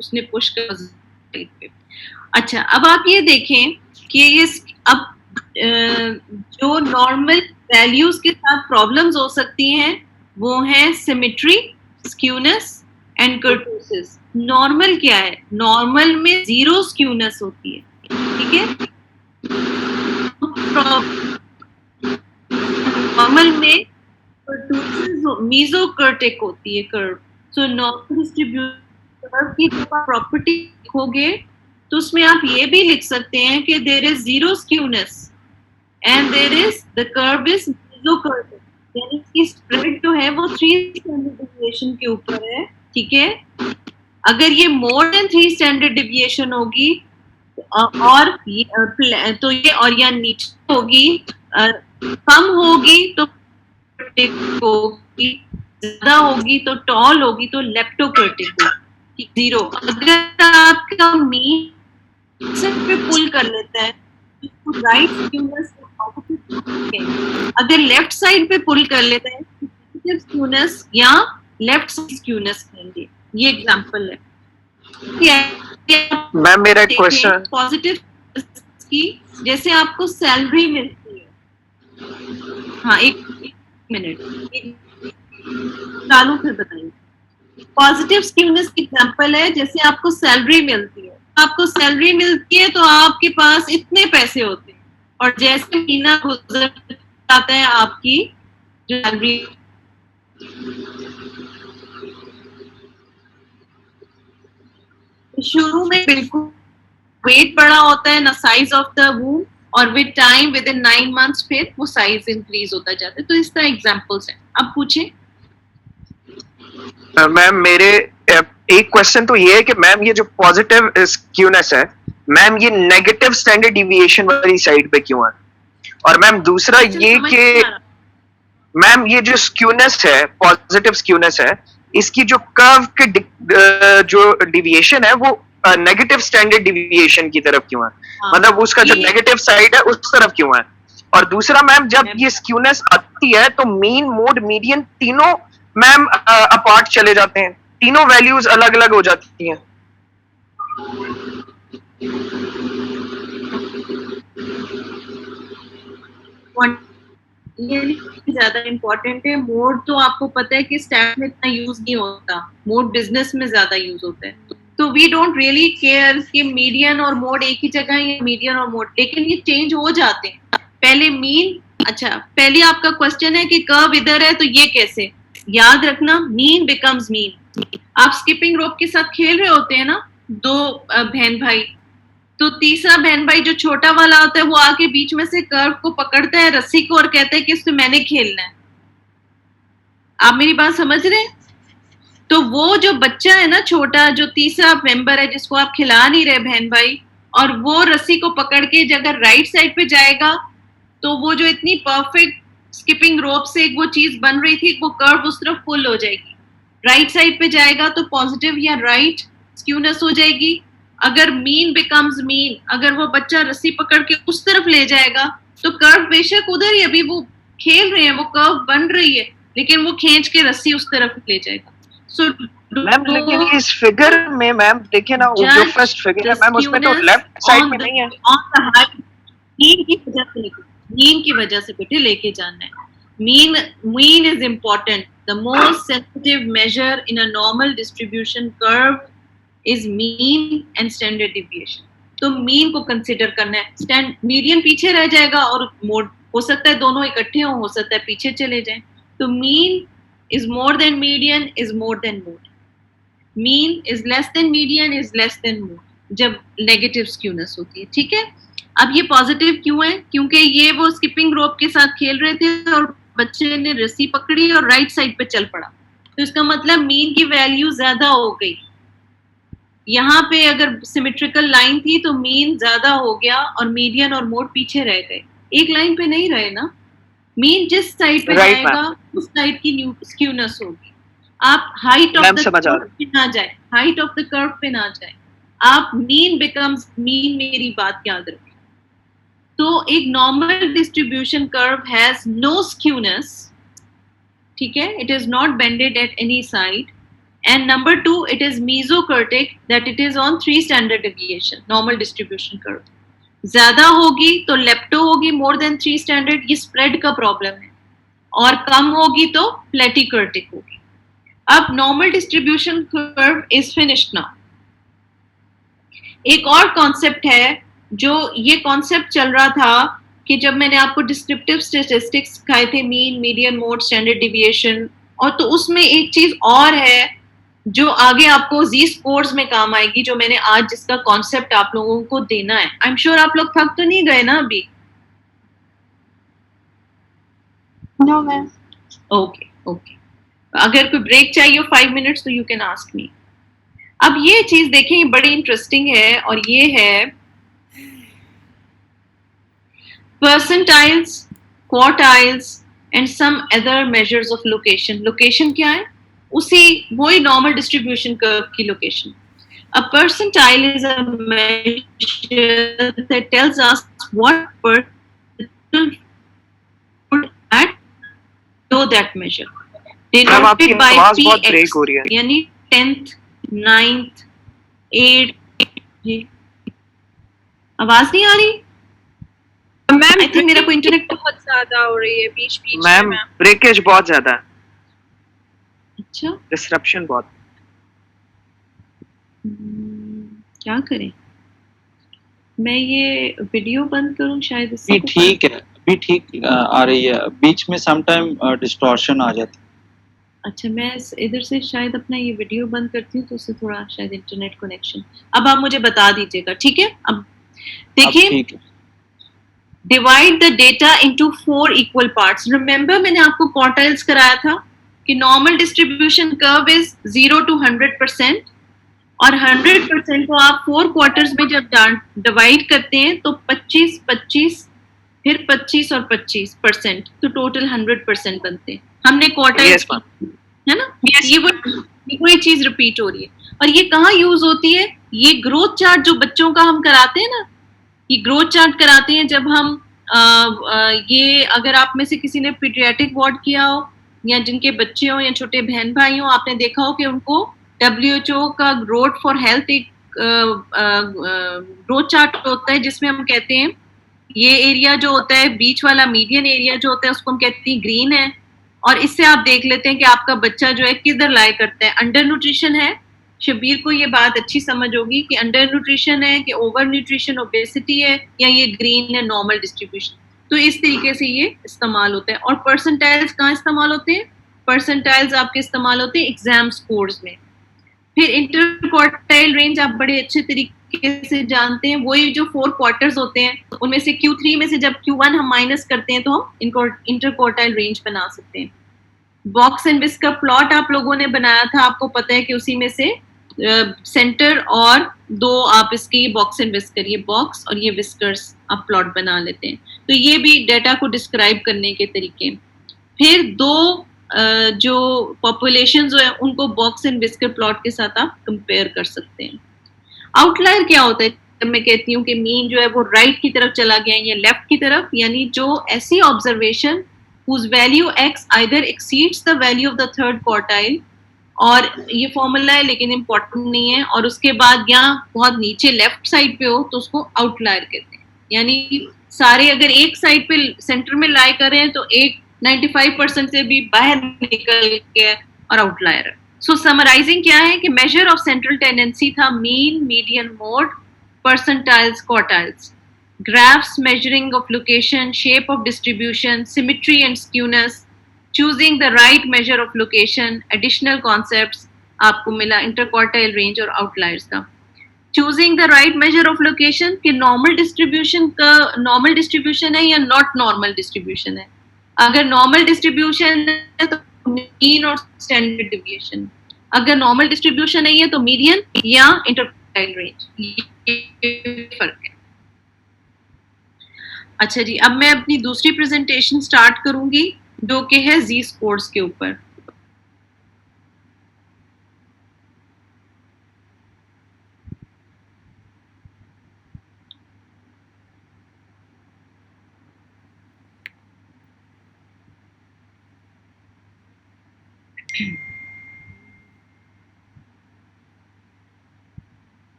उसने पुश कर साइड पे। अच्छा, अब आप ये देखें कि ये अब जो नॉर्मल वैल्यूज के साथ प्रॉब्लम्स हो सकती हैं वो है symmetry, skewness and kurtosis. Normal क्या है? नॉर्मल में जीरो स्क्यूनेस होती है, ठीक है। नॉर्मल में मीजोकर्टिक होती है curve. So normal distribution curve की जब आप प्रॉपर्टी लिखोगे तो उसमें आप ये भी लिख सकते हैं कि there is zero skewness and there is the curve is mesokurtic, यानी इसकी स्प्रेड जो है वो 3 स्टैंडर्ड डेविएशन के ऊपर है, ठीक है। अगर ये मोर देन 3 स्टैंडर्ड डेविएशन होगी और ये तो ये और या नीचे होगी, कम होगी तो होगी, ज्यादा होगी तो टॉल होगी तो लेप्टोकर्टिक होगी। जीरो अगर आपका मीन सिर्फ पे पुल कर लेता है तो राइट स्क्यूनेस, अगर लेफ्ट साइड पे पुल कर लेता है पॉजिटिव स्क्यूनेस या लेफ्ट साइड स्क्यूनेस कहेंगे। ये एग्जांपल है। मैम मेरा एक क्वेश्चन, पॉजिटिव की जैसे आपको सैलरी मिलती है, हाँ एक मिनट चालू फिर बताइए। पॉजिटिव स्क्यूनेस की एग्जांपल है जैसे आपको सैलरी मिलती है, आपको सैलरी मिलती है तो आपके पास इतने पैसे होते हैं और जैसे महीना गुजर जाता है आपकी जो सैलरी शुरू में बिल्कुल वेट बड़ा होता है ना, साइज ऑफ द वूम, और with time with in 9 months फिर वो साइज इंक्रीज होता जाता है। तो इस तरह एग्जांपल्स हैं। अब पूछे मैम मेरे एक क्वेश्चन तो ये है कि मैम ये जो पॉजिटिव स्क्यूनेस है मैम ये नेगेटिव स्टैंडर्ड डिविएशन वाली साइड पे क्यों है? और मैम दूसरा ये कि मैम ये जो स्क्यूनेस है, पॉजिटिव स्क्यूनेस है, इसकी जो कर्व के जो डिविएशन है वो नेगेटिव स्टैंडर्ड डिविएशन की तरफ क्यों है? मतलब उसका जो नेगेटिव साइड है उस तरफ क्यों है? और दूसरा मैम जब ये स्क्यूनेस आती है तो मीन, मोड, मीडियन तीनों मैम अपार्ट चले जाते हैं, तीनों वैल्यूज अलग अलग हो जाती हैं। ये ज्यादा इम्पोर्टेंट है। मोड तो आपको पता है कि स्टैट में इतना यूज नहीं होता, मोड बिजनेस में ज्यादा यूज होता है। तो वी डोंट रियली केयर कि मीडियन और मोड एक ही जगह है या मीडियन और मोड, लेकिन ये चेंज हो जाते हैं। पहले मीन, अच्छा पहले आपका क्वेश्चन है कि कर्व इधर है तो ये कैसे? याद रखना, मीन बिकम्स मीन। आप स्किपिंग रोप के साथ खेल रहे होते हैं ना, दो बहन भाई, तो तीसरा बहन भाई जो छोटा वाला होता है वो आके बीच में से कर्व को पकड़ता है, रस्सी को, और कहता है कि इसमें मैंने खेलना है। आप मेरी बात समझ रहे हैं? तो वो जो बच्चा है ना छोटा, जो तीसरा मेंबर है जिसको आप खिला नहीं रहे बहन भाई, और वो रस्सी को पकड़ के अगर राइट साइड पे जाएगा तो वो जो इतनी परफेक्ट स्किपिंग रोप से वो चीज बन रही थी वो कर्व उस तरफ पुल हो जाएगी। राइट साइड पे जाएगा तो पॉजिटिव या राइट स्क्यूनेस हो जाएगी। अगर मीन बिकम्स मीन, अगर वो बच्चा रस्सी पकड़ के उस तरफ ले जाएगा तो कर्व बेशक उधर ही, अभी वो खेल रहे हैं, वो कर्व बन रही है, लेकिन वो खींच के रस्सी उस तरफ ले जाएगा। सो मैम लेकिन इस फिगर में मैम देखिए ना, वो जो फर्स्ट फिगर है मैम उसमें तो लेफ्ट साइड में नहीं है। मीन की वजह से बेटे लेके जाना है। Mean is important. The most sensitive measure in a normal distribution curve is mean and standard deviation. तो मीन को कंसिडर करना है। मीडियन पीछे रह जाएगा और मोड हो सकता है दोनों इकट्ठे हो सकता है पीछे चले जाएं। तो mean is more than median is more than mode. Mean is less than median is less than mode जब नेगेटिव स्क्यूनेस होती है, ठीक है। अब ये पॉजिटिव क्यों है? क्योंकि ये वो स्किपिंग रोप के साथ खेल रहे थे और बच्चे ने रस्सी पकड़ी और राइट साइड पे चल पड़ा, तो इसका मतलब मीन की वैल्यू ज्यादा हो गई। यहाँ पे अगर सिमेट्रिकल लाइन थी तो मीन ज्यादा हो गया और मीडियन और मोड पीछे रह गए, एक लाइन पे नहीं रहे ना। मीन जिस साइड पे जाएगा उस साइड की स्क्यूनेस होगी। आप हाइट ऑफ द कर्व पे ना जाए, हाइट ऑफ द कर्व पे ना जाए, आप मीन बिकम्स मीन, मेरी बात याद रखें। तो एक normal distribution curve has no skewness, ठीक है, it is not bended at any side, And number two, it is mesokurtic, that it is on 3 standard deviation normal distribution curve. ज्यादा होगी तो लेप्टो होगी मोर देन 3 स्टैंडर्ड, ये spread का problem है, और कम होगी तो प्लेटिकर्टिक होगी. अब normal distribution curve is finished now. एक और कॉन्सेप्ट है, जो ये कॉन्सेप्ट चल रहा था कि जब मैंने आपको डिस्क्रिप्टिव स्टैटिस्टिक्स सिखाए थे, mean, median, mode, standard deviation, और तो उसमें एक चीज और है जो आगे आपको जी स्कोर्स में काम आएगी, जो मैंने आज जिसका कॉन्सेप्ट आप लोगों को देना है. आई एम श्योर आप लोग थक तो नहीं गए ना अभी? No ma'am. Okay okay. अगर कोई ब्रेक चाहिए 5 मिनट्स तो यू कैन आस्क मी. अब ये चीज देखें, बड़ी इंटरेस्टिंग है, और ये है percentiles, quartiles and some other measures of location. Location क्या है? उसी वही नॉर्मल डिस्ट्रीब्यूशन कर्व की location. A percentile is a measure that tells us what percentile at below that measure. Denoted by px, यानी 10th, 9th, 8th. जी आवाज नहीं आ रही ma'am? I think मेरा कोई इंटरनेट बहुत ज्यादा हो रही है बीच बीच में मैम. ब्रेकेज बहुत ज्यादा है. अच्छा, डिसरप्शन बहुत. क्या करें? मैं ये वीडियो बंद करूं शायद इससे? भी ठीक है, भी ठीक आ रही है, बीच में सम टाइम डिस्टॉर्शन आ जाती है. अच्छा, मैं इधर से शायद अपना ये वीडियो बंद करती हूँ तो उससे थोड़ा शायद इंटरनेट कनेक्शन. अब आप मुझे बता दीजिएगा, ठीक है? अब देखिए, divide the data into 4 equal parts. Remember मैंने आपको क्वार्टाइल्स कराया था कि normal distribution curve is 0 to 100%, और 100% को आप 4 क्वार्टर्स में जब डिवाइड करते हैं तो 25, 25, फिर 25 और 25%, तो टोटल 100% बनते हैं. हमने क्वार्टाइल्स है ना? ये वही चीज रिपीट हो रही है. और ये कहाँ यूज होती है? ये ग्रोथ चार्ट जो बच्चों का हम कराते हैं ना, ये ग्रोथ चार्ट कराते हैं जब हम ये, अगर आप में से किसी ने पीडियाट्रिक वार्ड किया हो, या जिनके बच्चे हो या छोटे बहन भाई हो, आपने देखा हो कि उनको WHO का रोड फॉर हेल्थ एक ग्रोथ चार्ट होता है, जिसमें हम कहते हैं ये एरिया जो होता है बीच वाला, मीडियन एरिया जो होता है, उसको हम कहते हैं ग्रीन है. और इससे आप देख लेते हैं कि आपका बच्चा जो है किधर लाई करता है. अंडर न्यूट्रिशन है, शबीर को ये बात अच्छी समझ होगी कि अंडर न्यूट्रिशन है कि ओवर न्यूट्रिशन, ओबेसिटी है, या ये ग्रीन है नॉर्मल डिस्ट्रीब्यूशन. तो इस तरीके से ये इस्तेमाल होता है. और परसेंटाइल्स कहाँ इस्तेमाल होते हैं? परसेंटाइल्स आपके इस्तेमाल होते हैं एग्जाम स्कोर्स में. फिर इंटरक्वार्टाइल रेंज आप बड़े अच्छे तरीके से जानते हैं, वही जो 4 क्वार्टर्स होते हैं, उनमें से Q3 में से जब Q1 हम माइनस करते हैं तो हम इनको इंटरक्वार्टाइल रेंज बना सकते हैं. बॉक्स एंड विस्क का प्लॉट आप लोगों ने बनाया था, आपको पता है कि उसी में से सेंटर और 2 आप इसकी बॉक्स एंड विस्कर, ये बॉक्स और ये विस्कर्स आप प्लॉट बना लेते हैं. तो ये भी डेटा को डिस्क्राइब करने के तरीके. फिर 2 जो पॉपुलेशन जो है उनको बॉक्स एंड विस्कर प्लॉट के साथ आप कंपेयर कर सकते हैं. आउटलायर क्या होता है? जब मैं कहती हूँ कि मीन जो है वो राइट की तरफ चला गया या लेफ्ट की तरफ, यानी जो ऐसी observation whose value x either exceeds the value of the third quartile, और ये फॉर्मूला है लेकिन इम्पोर्टेंट नहीं है, और उसके बाद यहाँ बहुत नीचे लेफ्ट साइड पे हो तो उसको आउटलायर कहते हैं. यानी सारे अगर एक साइड पे सेंटर में लाई कर रहे हैं तो एक 95% से भी बाहर निकल के और आउटलायर है. सो समराइजिंग क्या है कि मेजर ऑफ सेंट्रल टेंडेंसी था mean, median, mode, percentiles, quartiles. Graphs measuring of location, shape of distribution, symmetry and skewness, choosing the right measure of location, additional concepts आपको मिला interquartile range और outliers का. Choosing the right measure of location कि normal distribution का normal distribution है या not normal distribution है. अगर normal distribution है तो mean और standard deviation. अगर normal distribution नहीं है तो median या interquartile range. ये फर्क है. अच्छा जी, अब मैं अपनी दूसरी प्रेजेंटेशन स्टार्ट करूंगी जो कि है जी स्कोर्स के ऊपर.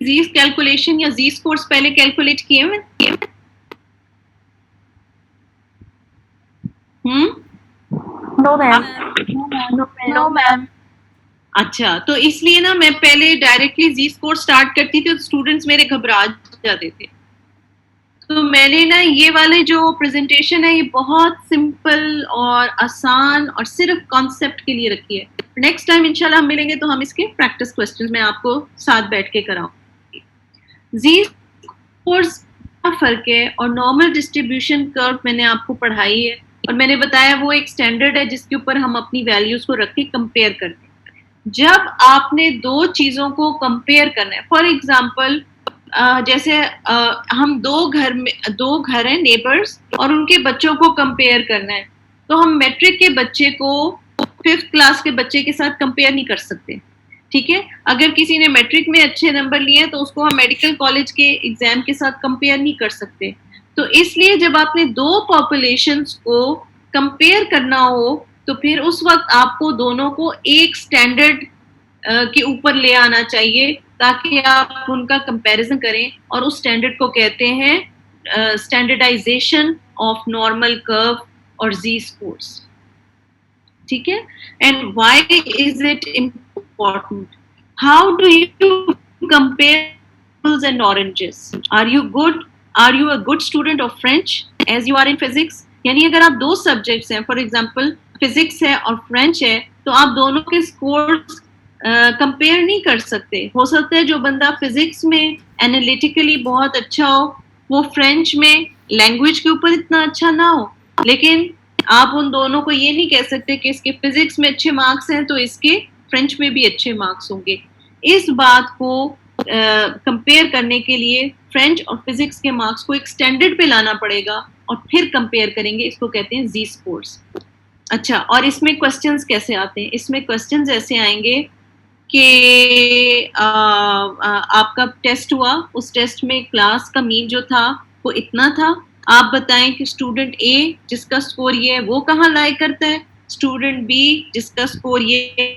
जीस कैलकुलेशन या जी स्कोर्स पहले कैलकुलेट किए हुए? No, ma'am. No, ma'am. अच्छा, तो इसलिए ना मैं पहले डायरेक्टली जी स्कोर स्टार्ट करती थी तो स्टूडेंट्स मेरे घबरा जाते थे। तो मैंने ना ये वाले जो प्रेजेंटेशन है ये बहुत सिंपल और आसान और सिर्फ कॉन्सेप्ट के लिए रखी है। नेक्स्ट टाइम इंशाल्लाह हम मिलेंगे तो हम इसके प्रैक्टिस क्वेश्चंस मैं आपको साथ बैठ के कराऊंगी। जी स्कोर्स का फर्क है और नॉर्मल डिस्ट्रीब्यूशन कर्व मैंने आपको पढ़ाई है और मैंने बताया वो एक स्टैंडर्ड है जिसके ऊपर हम अपनी वैल्यूज को रख के कंपेयर करते हैं। जब आपने दो चीजों को कंपेयर करना है, फॉर एग्जाम्पल जैसे हम दो घर हैं नेबर्स और उनके बच्चों को कंपेयर करना है, तो हम मैट्रिक के बच्चे को 5th क्लास के बच्चे के साथ कंपेयर नहीं कर सकते, ठीक है। अगर किसी ने मैट्रिक में अच्छे नंबर लिए हैं तो उसको हम मेडिकल कॉलेज के एग्जाम के साथ कंपेयर नहीं कर सकते। तो इसलिए जब आपने दो पॉपुलेशंस को कंपेयर करना हो तो फिर उस वक्त आपको दोनों को एक स्टैंडर्ड के ऊपर ले आना चाहिए ताकि आप उनका कंपैरिजन करें, और उस स्टैंडर्ड को कहते हैं स्टैंडर्डाइजेशन ऑफ नॉर्मल कर्व और जी स्कोर्स, ठीक है। And why is it important? How do you compare apples and oranges? Are you a good student of French as you are in physics? यानी अगर आप दो सब्जेक्ट्स हैं, फॉर एग्जांपल फिजिक्स है और फ्रेंच है, तो आप दोनों के स्कोर्स कंपेयर नहीं कर सकते। हो सकता है जो बंदा फिजिक्स में एनालिटिकली बहुत अच्छा हो वो फ्रेंच में लैंग्वेज के ऊपर इतना अच्छा ना हो, लेकिन आप उन दोनों को ये नहीं कह सकते कि इसके फिजिक्स में अच्छे मार्क्स हैं तो इसके फ्रेंच में भी अच्छे मार्क्स होंगे। इस बात को कंपेयर करने के लिए फ्रेंच और फिजिक्स के मार्क्स को एक स्टैंडर्ड पे लाना पड़ेगा और फिर कंपेयर करेंगे, इसको कहते हैं जी स्कोर्स। अच्छा, और इसमें क्वेश्चंस कैसे आते हैं? इसमें क्वेश्चंस ऐसे आएंगे कि आपका टेस्ट हुआ, उस टेस्ट में क्लास का मीन जो था वो इतना था, आप बताएं कि स्टूडेंट ए जिसका स्कोर ये है वो कहाँ लाई करता है, स्टूडेंट बी जिसका स्कोर ये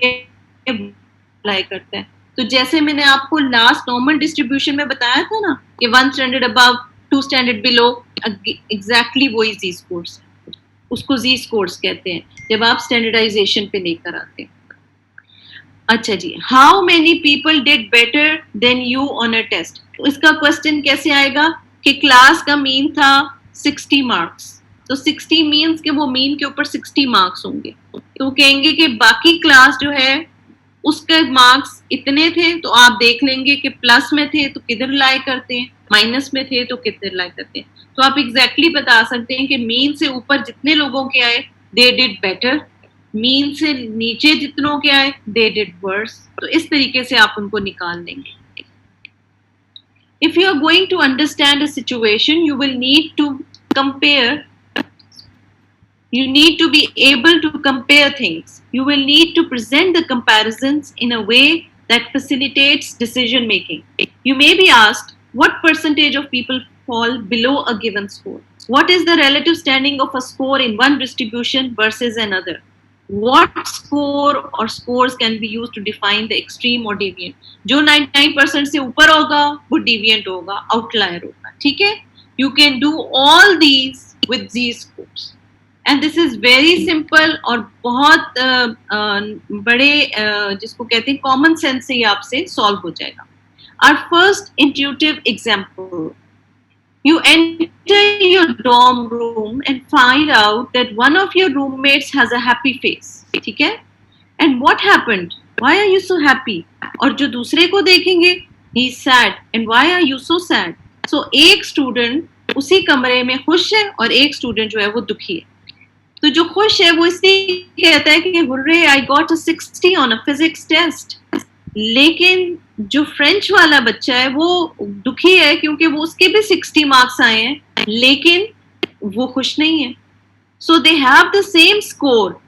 लाई करता है। तो जैसे मैंने आपको लास्ट नॉर्मल डिस्ट्रीब्यूशन में बताया था ना कि 1 standard above 2 standard below, exactly वही जी स्कोर्स, उसको जी स्कोर्स कहते हैं जब आप स्टैंडर्डाइजेशन पे लेकर आते हैं। अच्छा जी, how many people did better than you on a test? तो इसका क्वेश्चन कैसे आएगा कि क्लास का मीन था 60 मार्क्स, तो 60 मीन्स के वो मीन के ऊपर 60 मार्क्स होंगे, तो कहेंगे कि बाकी क्लास जो है उसके मार्क्स इतने थे, तो आप देख लेंगे कि प्लस में थे तो किधर लाई करते हैं, माइनस में थे तो किधर लाई करते हैं। तो आप एग्जैक्टली बता सकते हैं कि मीन से ऊपर जितने लोगों के आए दे डिड बेटर, मीन से नीचे जितनों के आए दे डिड वर्स। तो इस तरीके से आप उनको निकाल लेंगे। If you are going to understand a situation you will need to compare, you need to be able to compare things. You will need to present the comparisons in a way that facilitates decision making. You may be asked, what percentage of people fall below a given score? What is the relative standing of a score in one distribution versus another? What score or scores can be used to define the extreme or deviant? जो 99% से ऊपर होगा वो deviant होगा, outlier होगा, ठीक है? You can do all these with these scores. And this is very simple और बहुत बड़े जिसको कहते हैं कॉमन सेंस से ये आपसे सॉल्व हो जाएगा। Our first intuitive example, you enter your dorm room and find out that one of your roommates has a happy face, ठीक है? And what happened? Why are you so happy? और जो दूसरे को देखेंगे he is sad, and why are you so sad? So एक student उसी कमरे में खुश है और एक स्टूडेंट जो है वो दुखी है। तो जो खुश है वो इसलिए कहता है कि hooray I got a 60 on a physics test, लेकिन जो फ्रेंच वाला बच्चा है वो दुखी है क्योंकि वो उसके भी 60 मार्क्स आए हैं लेकिन वो खुश नहीं है। So they have the same score,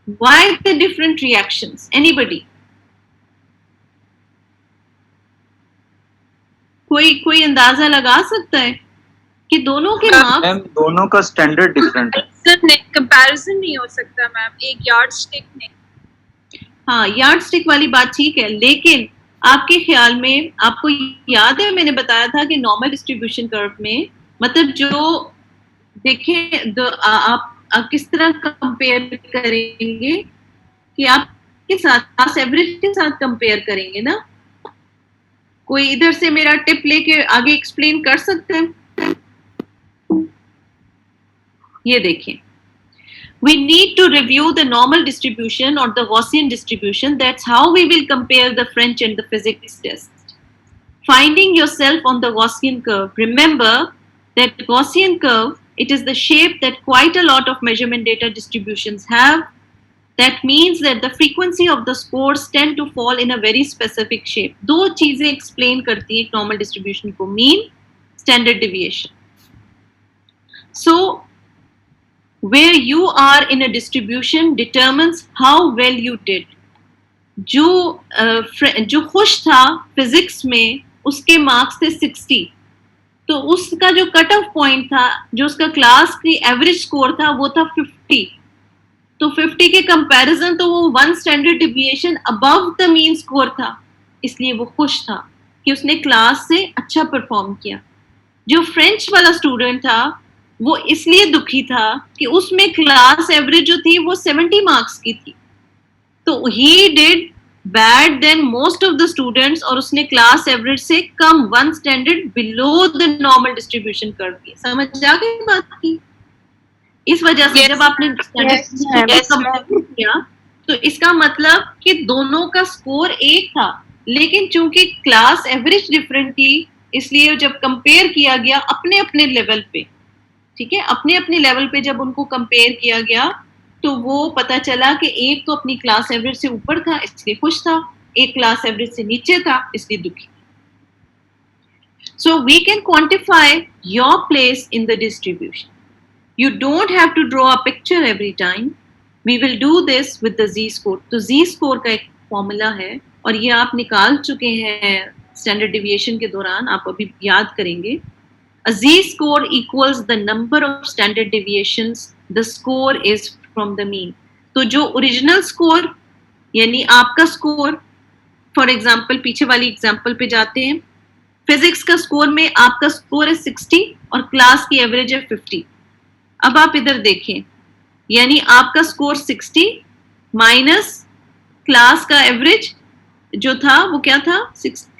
why the different reactions? Anybody? कोई अंदाजा लगा सकता है कि दोनों के मार्क्स, दोनों का स्टैंडर्ड डिफरेंट है। कंपैरिजन नहीं हो सकता मैम, एक यार्ड स्टिक नहीं। हाँ, यार्ड स्टिक वाली बात ठीक है, लेकिन आपके ख्याल में, आपको याद है मैंने बताया था कि नॉर्मल डिस्ट्रीब्यूशन कर्व में मतलब जो देखें आप किस तरह कंपेयर करेंगे कि आप के साथ क्लास एवरेज के साथ कंपेयर करेंगे ना. कोई इधर से मेरा टिप लेके आगे एक्सप्लेन कर सकते हैं? ये देखें, we need to review the normal distribution or the Gaussian distribution. That's how we will compare the French and the physics test. Finding yourself on the Gaussian curve. Remember that Gaussian curve, it is the shape that quite a lot of measurement data distributions have. That means that the frequency of the scores tend to fall in a very specific shape. दो चीजें explain करती हैं normal distribution को, mean, standard deviation. So where you are in a distribution determines how well you did. जो खुश था physics में उसके मार्क्स थे 60, तो उसका जो कट ऑफ पॉइंट था, जो उसका क्लास की एवरेज स्कोर था वो था 50. तो 50 के कंपैरिजन तो वो 1 standard deviation above the mean score था, इसलिए वो खुश था कि उसने क्लास से अच्छा परफॉर्म किया. जो फ्रेंच वाला स्टूडेंट था वो इसलिए दुखी था कि उसमें क्लास एवरेज जो थी वो 70 मार्क्स की थी, तो he did bad than most of the students, और उसने क्लास एवरेज से कम 1 standard below the normal distribution कर दी. समझ आ गई बात की? इस वजह से जब आपने स्टैंडर्ड किया तो इसका मतलब कि दोनों का स्कोर एक था, लेकिन चूंकि क्लास एवरेज डिफरेंट थी इसलिए जब कंपेयर किया गया अपने अपने लेवल पे, ठीक है, अपने अपने लेवल पे जब उनको कंपेयर किया गया तो वो पता चला कि एक तो अपनी क्लास एवरेज से ऊपर था इसलिए खुश था, एक क्लास एवरेज से नीचे था इसलिए दुखी. So we can quantify your place in the distribution. You don't have to draw a picture every time. We will do this with the z-score. तो z-score का एक फॉर्मूला है और ये आप निकाल चुके हैं स्टैंडर्ड डिविएशन के दौरान, आप अभी याद करेंगे. A z-score equals the number of standard deviations the score is from the mean. तो जो ओरिजिनल स्कोर यानी आपका स्कोर, फॉर एग्जाम्पल पीछे वाली एग्जाम्पल पे जाते हैं, फिजिक्स का स्कोर में आपका स्कोर है 60 और क्लास की एवरेज है 50. अब आप इधर देखें, यानी आपका स्कोर 60 माइनस क्लास का एवरेज जो था वो क्या था,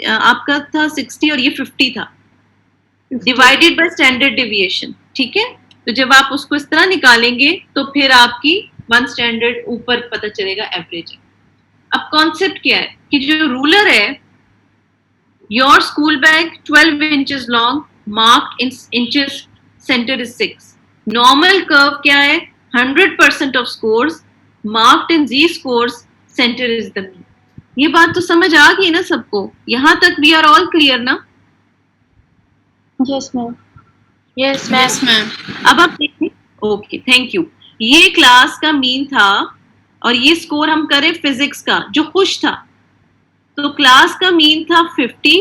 आपका था 60 और ये 50 था, डिवाइडेड बाय स्टैंडर्ड डिविएशन. ठीक है, तो जब आप उसको इस तरह निकालेंगे तो फिर आपकी 1 स्टैंडर्ड ऊपर पता चलेगा एवरेज है. अब कॉन्सेप्ट क्या है कि जो रूलर है, your school bag 12 inches long, marked in inches, centre is 6. Normal curve क्या है, 100% of scores marked in z scores, centre is the mean. ये बात तो समझ आ गई ना सबको? यहां तक वी आर ऑल क्लियर ना? Yes ma'am. Yes ma'am. अब आप देखिए, ओके थैंक यू. ये क्लास का मीन था और ये स्कोर हम करें फिजिक्स का जो खुश था, तो क्लास का मीन था 50,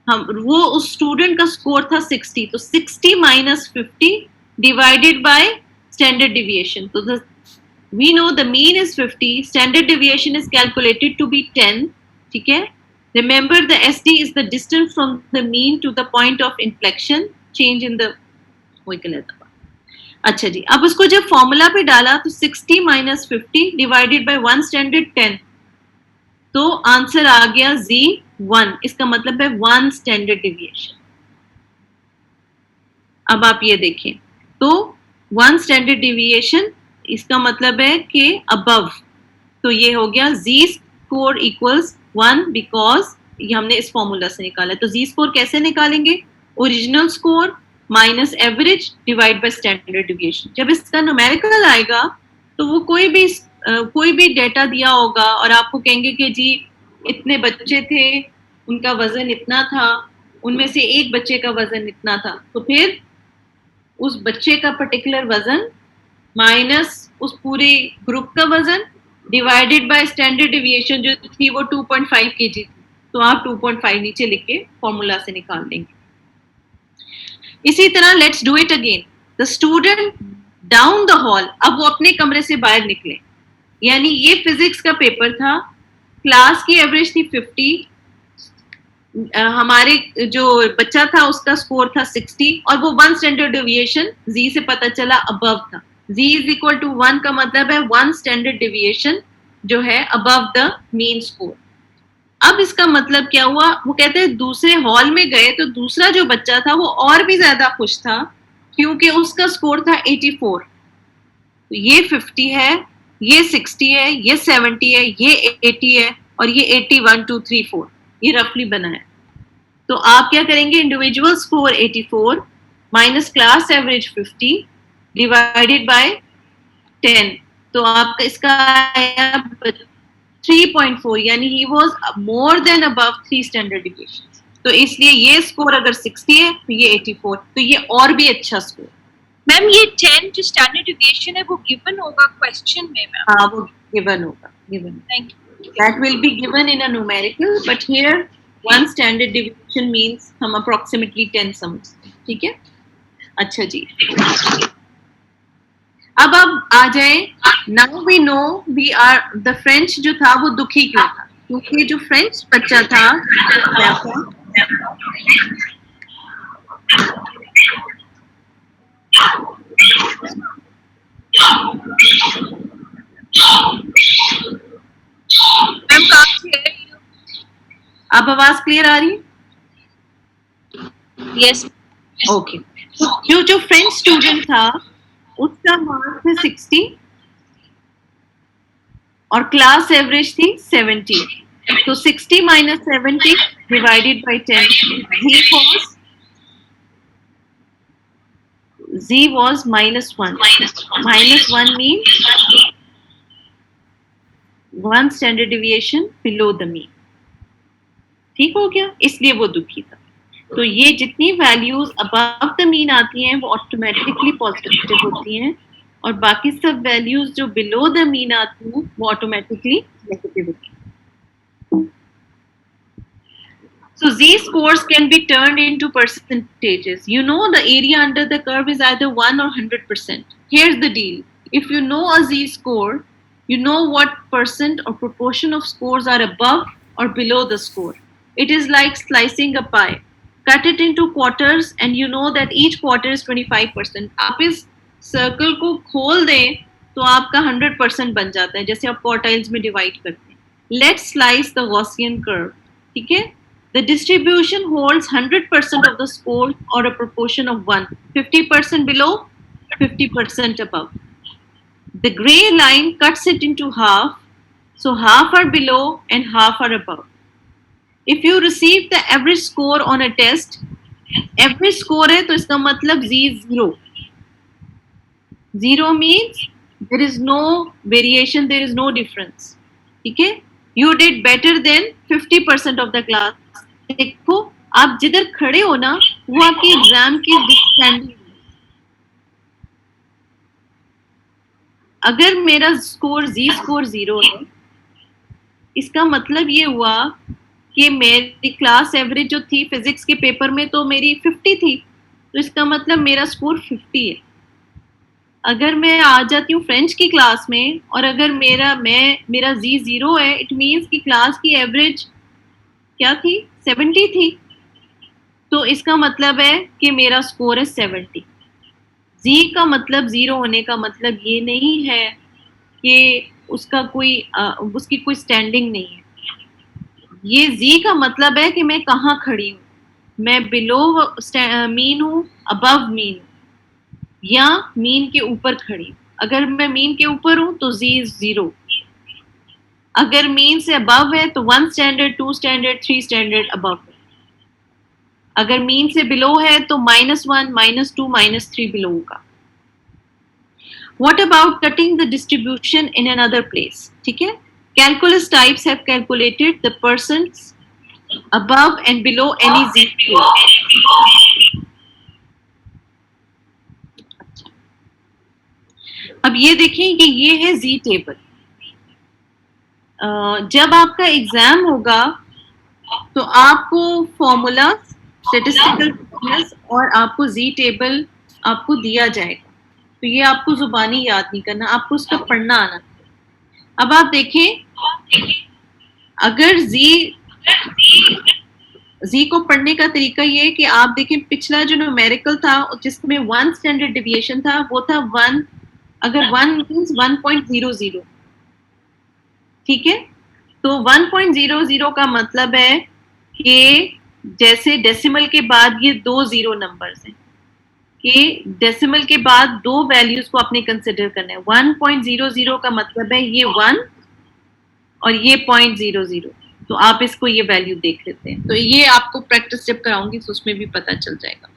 हम वो उस स्टूडेंट का स्कोर था 60, तो 60 minus 50 divided by standard deviation. So we know the mean is 50, standard deviation is calculated to be 10. ठीक है, remember the SD is the distance from the mean to the point of inflection, change in the अच्छा जी. अब उसको जब formula पे डाला तो 60 minus 50 divided by 1 standard 10, तो आंसर आ गया Z1. इसका मतलब है 1 स्टैंडर्ड डिविएशन. अब आप ये देखें, तो 1 स्टैंडर्ड डिविएशन इसका मतलब है कि अबव, तो ये हो गया Z स्कोर इक्वल्स 1 बिकॉज ये हमने इस फॉर्मूला से निकाला. तो Z स्कोर कैसे निकालेंगे, original score minus average divide by standard deviation. जब इसका न्यूमेरिकल आएगा तो वो कोई भी डेटा दिया होगा और आपको कहेंगे कि जी इतने बच्चे थे, उनका वजन इतना था, उनमें से एक बच्चे का वजन इतना था, तो फिर उस बच्चे का पर्टिकुलर वजन माइनस उस पूरे ग्रुप का वजन डिवाइडेड बाय स्टैंडर्ड डिविएशन जो थी वो 2.5 kg थी, तो आप 2.5 नीचे लिख के फॉर्मूला से निकाल देंगे. इसी तरह let's do it again. The student down the hall, अब वो अपने कमरे से बाहर निकले, यानी ये फिजिक्स का पेपर था, क्लास की एवरेज थी 50, हमारे जो बच्चा था उसका स्कोर था 60 और वो 1 स्टैंडर्ड डेविएशन जी से पता चला अबव था. जी इज इक्वल टू 1 का मतलब है 1 स्टैंडर्ड डेविएशन जो है अबव द मीन स्कोर. अब इसका मतलब क्या हुआ, वो कहते हैं दूसरे हॉल में गए तो दूसरा जो बच्चा था वो और भी ज्यादा खुश था क्योंकि उसका स्कोर था 84. तो ये 50 है, ये 60 है, ये 70 है, ये 80 है और ये 80 1 2 3 4 ये रफली बना है. तो आप क्या करेंगे, individual score 84 minus class average 50 divided by 10. तो आपका इसका आया 3.4 यानी he was more than above 3 standard deviations. तो इसलिए ये स्कोर अगर 60 है तो ये 84, तो ये और भी अच्छा स्कोर. मैम ये 10 जो स्टैंडर्ड डिविएशन है वो गिवन होगा क्वेश्चन में मैम? हाँ वो गिवन होगा, given. Thank you. That will be given in a numerical, but here one standard deviation means हम approximately 10 समझते हैं. ठीक है, अच्छा जी. अब आ जाए. Now we know we are the French जो था वो दुखी क्यों था, क्योंकि जो फ्रेंच बच्चा था क्या था, मैम काफी है. अब आवाज क्लियर आ रही है? यस. ओके. जो फ्रेंच स्टूडेंट था उसका मार्क्स है 60 और क्लास एवरेज थी 70. तो 60 minus 70 divided by 10. Z was -1. -1 means 1 standard deviation below the mean. ठीक हो गया, इसलिए वो दुखी था. तो ये जितनी वैल्यूज अबव द मीन आती हैं वो ऑटोमेटिकली पॉजिटिव होती हैं और बाकी सब वैल्यूज जो बिलो द मीन आती हैं वो ऑटोमेटिकली नेगेटिव होती हैं. So Z scores can be turned into percentages. You know the area under the curve is either 1 or 100%. Here's the deal. If you know a Z score, you know what percent or proportion of scores are above or below the score. It is like slicing a pie. Cut it into quarters and you know that each quarter is 25%. आप इस circle को खोल दें तो आपका 100% बन जाता है, जैसे आप क्वार्टाइल्स में डिवाइड करते हैं. Let's slice the Gaussian curve. ठीक है? The distribution holds 100% of the score or a proportion of 1, 50% below, 50% above. The gray line cuts it into half, so half are below and half are above. If you receive the average score on a test, average score है तो इसका मतलब Z is 0. 0 means there is no variation, there is no difference. ठीक है? You did better than 50% of the class. देखो आप जिधर खड़े हो ना वो आपकी एग्जाम की स्टैंडिंग. अगर मेरा स्कोर Z स्कोर 0 है इसका मतलब ये हुआ कि मेरी क्लास एवरेज जो थी फिजिक्स के पेपर में तो मेरी 50 थी, तो इसका मतलब मेरा स्कोर 50 है. अगर मैं आ जाती हूँ फ्रेंच की क्लास में और अगर मेरा Z 0 है, इट मीन्स कि क्लास की एवरेज क्या थी, 70 थी. तो इसका मतलब है कि मेरा स्कोर है 70. Z का मतलब 0 होने का मतलब ये नहीं है कि उसकी कोई स्टैंडिंग नहीं है. ये Z का मतलब है कि मैं कहाँ खड़ी हूँ, मैं बिलो मीन हूँ, अबव मीन हूँ या मीन के ऊपर खड़ी हूँ. अगर मैं मीन के ऊपर हूँ तो Z is 0. अगर मीन से अबव है तो 1 स्टैंडर्ड, 2 स्टैंडर्ड, 3 स्टैंडर्ड अबव है. अगर मीन से बिलो है तो -1, -2, -3 बिलो होगा. What about cutting the distribution in another place? ठीक है? Calculus types have calculated the percents above and below any Z score. अब ये देखें कि ये है Z टेबल. जब आपका एग्जाम होगा तो आपको फॉर्मूला, स्टैटिस्टिकल फॉर्मूलाज और आपको Z टेबल आपको दिया जाएगा. तो ये आपको जुबानी याद नहीं करना, आपको उसका पढ़ना आना. अब आप देखें अगर जी को पढ़ने का तरीका ये है कि आप देखें पिछला जो न्यूमेरिकल था जिसमें 1 स्टैंडर्ड डिविएशन था वो था 1, अगर 1 मींस 1.00, ठीक है। तो 1.00 का मतलब है कि जैसे डेसिमल के बाद ये 2 जीरो नंबर्स हैं, कि डेसिमल के बाद 2 वैल्यूज को आपने कंसिडर करना है। 1.00 का मतलब है ये 1 और ये 0.00, तो आप इसको ये वैल्यू देख लेते हैं। तो ये आपको प्रैक्टिस जब कराऊंगी तो उसमें भी पता चल जाएगा।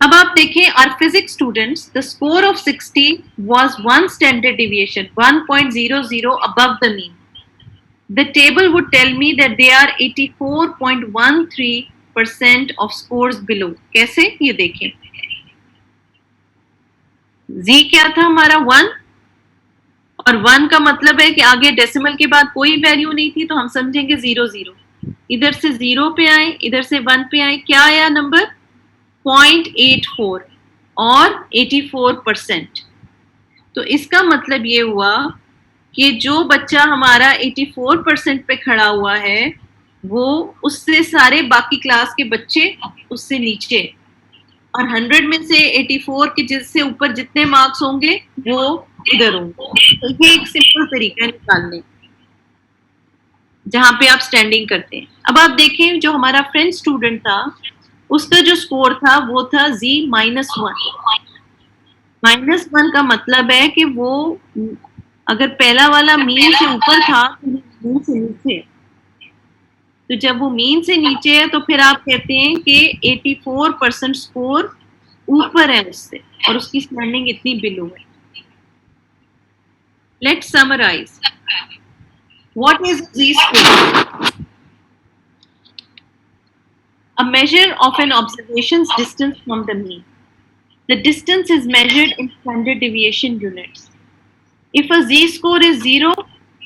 अब आप देखें, our physics students, the score of 60 was 1 standard deviation 1.00 above the mean. The table would tell me that they are 84.13% of scores below. कैसे, ये देखें, z क्या था हमारा 1, और 1 का मतलब है कि आगे डेसिमल के बाद कोई वैल्यू नहीं थी, तो हम समझेंगे 0 0। इधर से 0 पे आए, इधर से 1 पे आए, क्या आया नंबर 0.84 और 84%। तो इसका मतलब ये हुआ कि जो बच्चा हमारा 84% पे खड़ा हुआ है वो उससे सारे बाकी क्लास के बच्चे उससे नीचे, और 100 में से 84 के जिससे ऊपर जितने मार्क्स होंगे वो इधर होंगे। तो ये एक सिंपल तरीका है निकालने जहां पे आप स्टैंडिंग करते हैं। अब आप देखें, जो हमारा फ्रेंच स्टूडेंट था उसका जो स्कोर था वो था z -1 का मतलब है कि वो अगर पहला वाला मीन से ऊपर था तो मीन से नीचे, तो जब वो मीन से नीचे है तो फिर आप कहते हैं कि 84% स्कोर ऊपर है उससे और उसकी स्टैंडिंग इतनी बिलो है। Let's summarise, what is z score? A measure of an observation's distance from the mean. The distance is measured in standard deviation units. If a z-score is 0,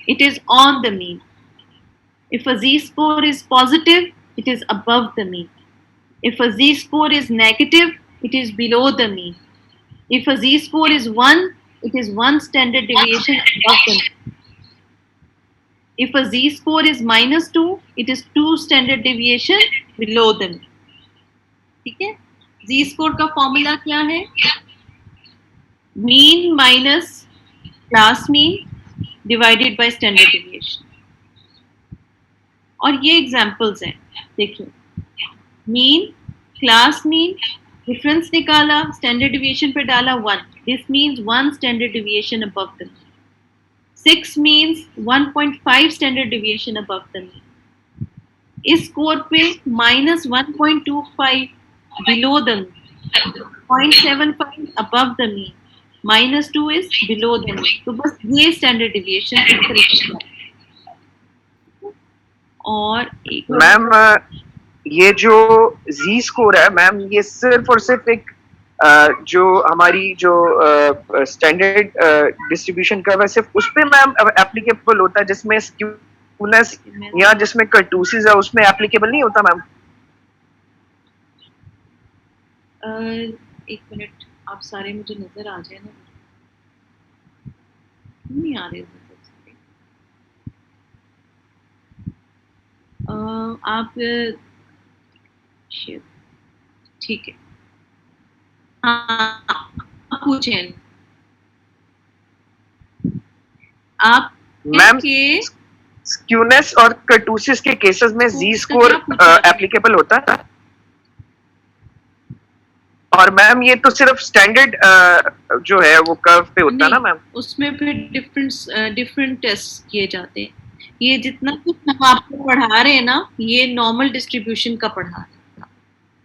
it is on the mean. If a z-score is positive, it is above the mean. If a z-score is negative, it is below the mean. If a z-score is 1, it is 1 standard deviation above the mean. If a z-score is -2, it is 2 standard deviation below the mean. ठीक है? z-score का formula क्या है? Mean minus class mean divided by standard deviation. और ये examples हैं, देखिए, mean, class mean, difference निकाला, स्टैंडर्ड डिविएशन पे डाला 1, this means 1 standard deviation above the mean. 6 means 1.5 standard deviation above the mean. इस स्कोर पे -1.25 below the mean, 0.75 above the mean, -2 is below the mean. तो बस ये स्टैंडर्ड डिविएशन इस तरीके से। और एक मैम ये जो z स्कोर है मैम, ये सिर्फ और सिर्फ एक जो हमारी जो स्टैंडर्ड डिस्ट्रीब्यूशन का है सिर्फ उस पे मैम एप्लीकेबल होता है, जिसमें स्क्यूनेस या जिसमें कर्टूसिस है उसमें एप्लीकेबल नहीं होता मैम? एक मिनट, आप सारे मुझे नजर आ जाए ना, नहीं आ रहे आप ठीक है, हाँ पूछें आप मैम। स्क्यूनेस और कर्टूसिस के केसेस में z स्कोर एप्लीकेबल होता है? और मैम ये तो सिर्फ स्टैंडर्ड जो है वो कर्व पे होता है ना मैम? उसमें फिर डिफरेंट टेस्ट किए जाते हैं। ये जितना कुछ हम आपको पढ़ा रहे हैं ना, ये नॉर्मल डिस्ट्रीब्यूशन का पढ़ा रहे हैं,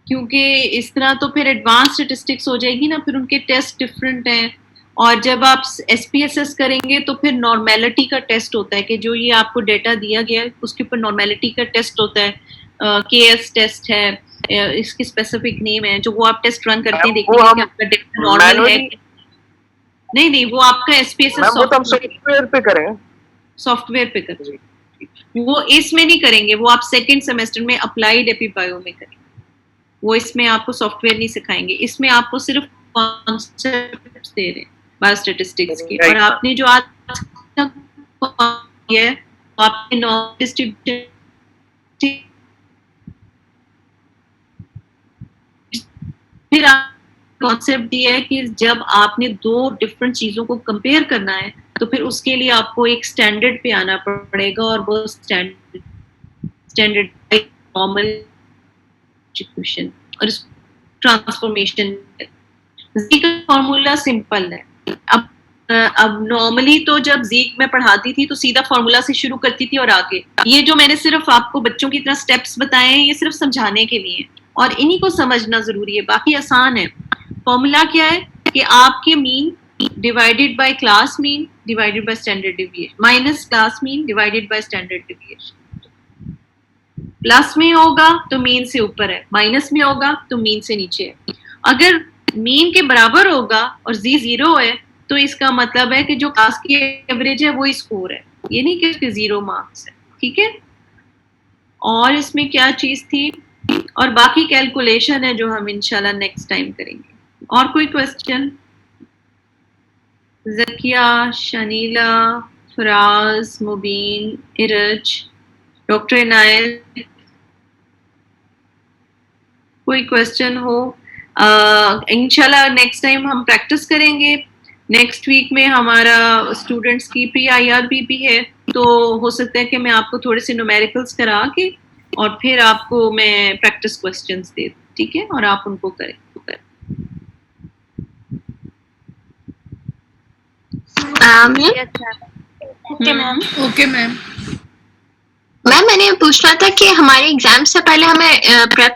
क्योंकि इस तरह तो फिर एडवांस स्टैटिस्टिक्स हो जाएगी ना, फिर उनके टेस्ट डिफरेंट हैं। और जब आप SPSS करेंगे तो फिर नॉर्मेलिटी का टेस्ट होता है कि जो ये आपको डेटा दिया गया है उसके ऊपर नॉर्मेलिटी का टेस्ट होता है। KS टेस्ट है, इसकी स्पेसिफिक नेम है, जो वो आप टेस्ट रन करते हैं देखिए कि आपका डेटा नॉर्मल है। नहीं, वो आपका SPSS सॉफ्टवेयर पे करें, सॉफ्टवेयर पे करें, वो इसमें नहीं करेंगे, वो आप सेकेंड सेमेस्टर में अप्लाइड एपीबायो में करेंगे। वो इसमें आपको सॉफ्टवेयर नहीं सिखाएंगे, इसमें आपको सिर्फ कॉन्सेप्ट्स दे रहे हैं बायोस्टैटिस्टिक्स के। और आपने जो आज है आपने नॉर्मल डिस्ट्रीब्यूशन फिर कॉन्सेप्ट दिया है कि जब आपने दो डिफरेंट चीजों को कंपेयर करना है तो फिर उसके लिए आपको एक स्टैंडर्ड पे आना पड़ेगा, और वो स्टैंडर्ड नॉर्मल एजुकेशन और ट्रांसफॉर्मेशन। ज़ीक का फॉर्मूला सिंपल है। अब नॉर्मली तो जब ज़ीक में पढ़ाती थी तो सीधा फॉर्मूला से शुरू करती थी और आगे, ये जो मैंने सिर्फ आपको बच्चों की तरह स्टेप्स बताए हैं ये सिर्फ समझाने के लिए, और इन्हीं को समझना जरूरी है, बाकी आसान है। फॉर्मूला क्या है कि आपके mean divided by class mean divided by standard deviation minus class mean divided by standard deviation. Plus में होगा तो मीन से ऊपर है, माइनस में होगा तो मीन से नीचे है। अगर मीन के बराबर होगा और जी 0 है तो इसका मतलब है कि जो क्लास की एवरेज है वो ही स्कोर है, ये नहीं कि उसके 0 मार्क्स है, ठीक है। और इसमें क्या चीज थी, और बाकी कैलकुलेशन है जो हम इंशाल्लाह नेक्स्ट टाइम करेंगे। और कोई क्वेश्चन? ज़किया, शनीला, फराज, मुबीन, इरज, डॉक्टर इनायत, कोई क्वेश्चन हो? इंशाल्लाह नेक्स्ट टाइम हम प्रैक्टिस करेंगे। नेक्स्ट वीक में हमारा स्टूडेंट्स की प्री IRB भी है, तो हो सकता है कि मैं आपको थोड़े से न्यूमेरिकल्स करा के और फिर आपको मैं प्रैक्टिस क्वेश्चंस दे दूं, ठीक है, और आप उनको करें। Okay ma'am. Okay ma'am. Ma'am मैंने पूछना था कि हमारे एग्जाम से पहले हमें प्रेप